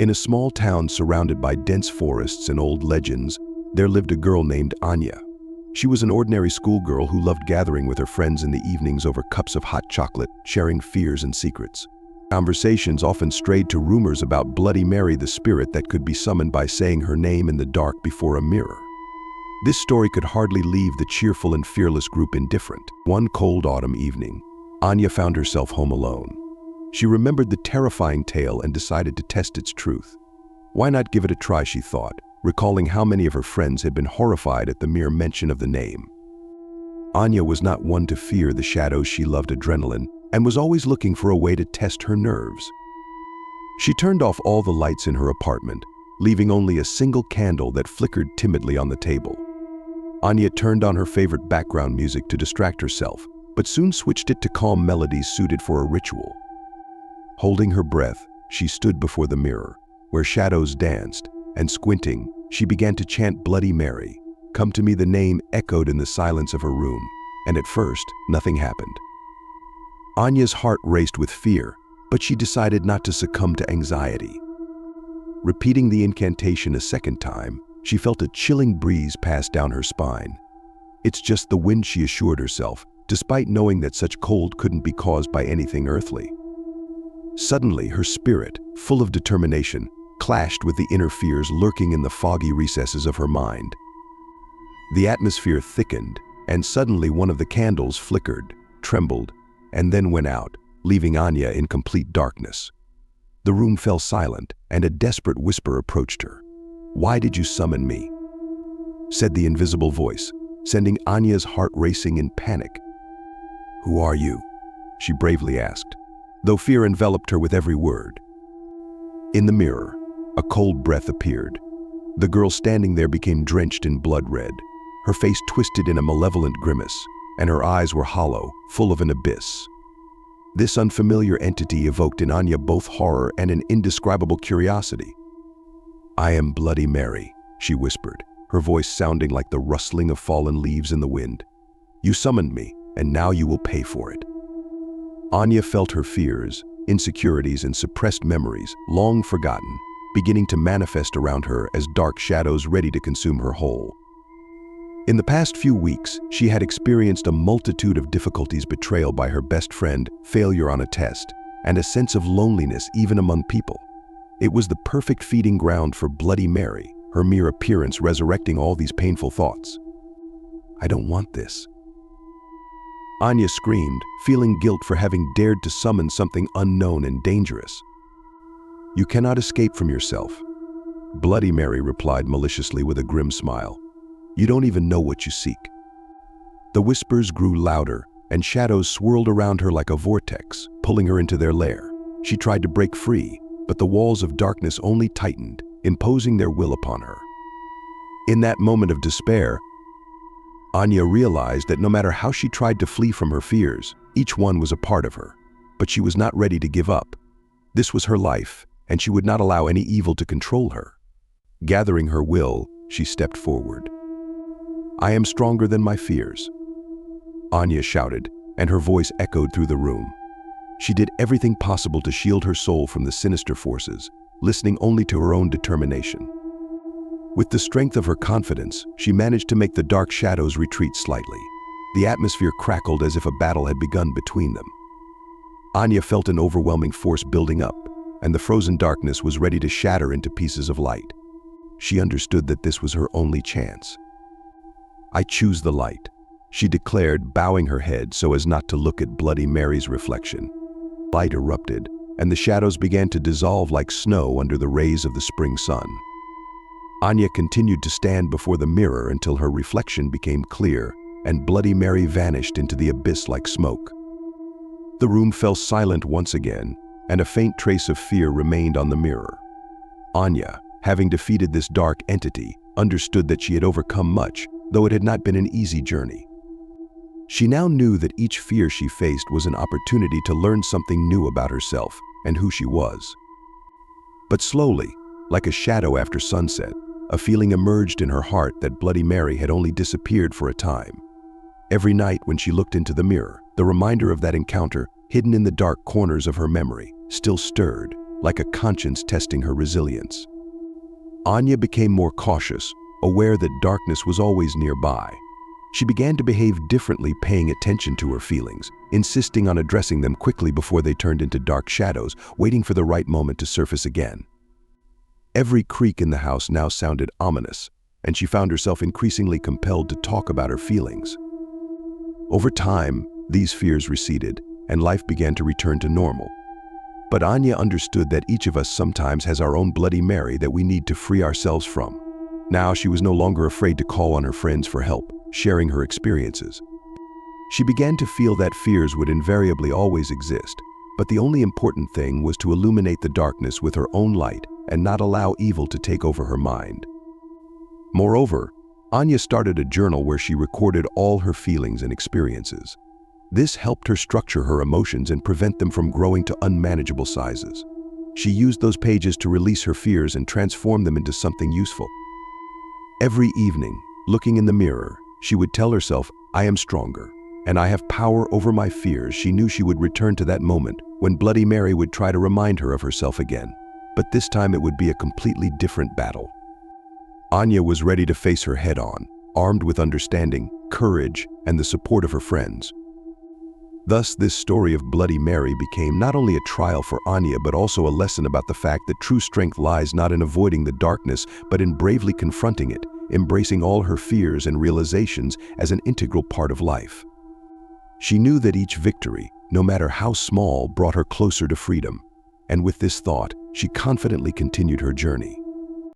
In a small town surrounded by dense forests and old legends, there lived a girl named Anya. She was an ordinary schoolgirl who loved gathering with her friends in the evenings over cups of hot chocolate, sharing fears and secrets. Conversations often strayed to rumors about Bloody Mary, the spirit that could be summoned by saying her name in the dark before a mirror. This story could hardly leave the cheerful and fearless group indifferent. One cold autumn evening, Anya found herself home alone. She remembered the terrifying tale and decided to test its truth. Why not give it a try, she thought, recalling how many of her friends had been horrified at the mere mention of the name. Anya was not one to fear the shadows. She loved adrenaline and was always looking for a way to test her nerves. She turned off all the lights in her apartment, leaving only a single candle that flickered timidly on the table. Anya turned on her favorite background music to distract herself, but soon switched it to calm melodies suited for a ritual. Holding her breath, she stood before the mirror, where shadows danced, and squinting, she began to chant Bloody Mary. Come to me, the name echoed in the silence of her room, and at first, nothing happened. Anya's heart raced with fear, but she decided not to succumb to anxiety. Repeating the incantation a second time, she felt a chilling breeze pass down her spine. It's just the wind, she assured herself, despite knowing that such cold couldn't be caused by anything earthly. Suddenly, her spirit, full of determination, clashed with the inner fears lurking in the foggy recesses of her mind. The atmosphere thickened, and suddenly one of the candles flickered, trembled, and then went out, leaving Anya in complete darkness. The room fell silent, and a desperate whisper approached her. "Why did you summon me?" said the invisible voice, sending Anya's heart racing in panic. "Who are you?" she bravely asked, though fear enveloped her with every word. In the mirror, a cold breath appeared. The girl standing there became drenched in blood red, her face twisted in a malevolent grimace, and her eyes were hollow, full of an abyss. This unfamiliar entity evoked in Anya both horror and an indescribable curiosity. "I am Bloody Mary," she whispered, her voice sounding like the rustling of fallen leaves in the wind. "You summoned me, and now you will pay for it." Anya felt her fears, insecurities, and suppressed memories, long forgotten, beginning to manifest around her as dark shadows ready to consume her whole. In the past few weeks, she had experienced a multitude of difficulties: betrayal by her best friend, failure on a test, and a sense of loneliness even among people. It was the perfect feeding ground for Bloody Mary, her mere appearance resurrecting all these painful thoughts. "I don't want this," Anya screamed, feeling guilt for having dared to summon something unknown and dangerous. "You cannot escape from yourself," Bloody Mary replied maliciously with a grim smile. "You don't even know what you seek." The whispers grew louder, and shadows swirled around her like a vortex, pulling her into their lair. She tried to break free, but the walls of darkness only tightened, imposing their will upon her. In that moment of despair, Anya realized that no matter how she tried to flee from her fears, each one was a part of her. But she was not ready to give up. This was her life, and she would not allow any evil to control her. Gathering her will, she stepped forward. "I am stronger than my fears," Anya shouted, and her voice echoed through the room. She did everything possible to shield her soul from the sinister forces, listening only to her own determination. With the strength of her confidence, she managed to make the dark shadows retreat slightly. The atmosphere crackled as if a battle had begun between them. Anya felt an overwhelming force building up, and the frozen darkness was ready to shatter into pieces of light. She understood that this was her only chance. "I choose the light," she declared, bowing her head so as not to look at Bloody Mary's reflection. Light erupted, and the shadows began to dissolve like snow under the rays of the spring sun. Anya continued to stand before the mirror until her reflection became clear, and Bloody Mary vanished into the abyss like smoke. The room fell silent once again, and a faint trace of fear remained on the mirror. Anya, having defeated this dark entity, understood that she had overcome much, though it had not been an easy journey. She now knew that each fear she faced was an opportunity to learn something new about herself and who she was. But slowly, like a shadow after sunset, a feeling emerged in her heart that Bloody Mary had only disappeared for a time. Every night when she looked into the mirror, the reminder of that encounter, hidden in the dark corners of her memory, still stirred, like a conscience testing her resilience. Anya became more cautious, aware that darkness was always nearby. She began to behave differently, paying attention to her feelings, insisting on addressing them quickly before they turned into dark shadows, waiting for the right moment to surface again. Every creak in the house now sounded ominous, and she found herself increasingly compelled to talk about her feelings. Over time, these fears receded, and life began to return to normal. But Anya understood that each of us sometimes has our own Bloody Mary that we need to free ourselves from. Now she was no longer afraid to call on her friends for help, sharing her experiences. She began to feel that fears would invariably always exist, but the only important thing was to illuminate the darkness with her own light and not allow evil to take over her mind. Moreover, Anya started a journal where she recorded all her feelings and experiences. This helped her structure her emotions and prevent them from growing to unmanageable sizes. She used those pages to release her fears and transform them into something useful. Every evening, looking in the mirror, she would tell herself, "I am stronger, and I have power over my fears." She knew she would return to that moment when Bloody Mary would try to remind her of herself again, but this time it would be a completely different battle. Anya was ready to face her head-on, armed with understanding, courage, and the support of her friends. Thus, this story of Bloody Mary became not only a trial for Anya but also a lesson about the fact that true strength lies not in avoiding the darkness but in bravely confronting it, embracing all her fears and realizations as an integral part of life. She knew that each victory, no matter how small, brought her closer to freedom, and with this thought, she confidently continued her journey.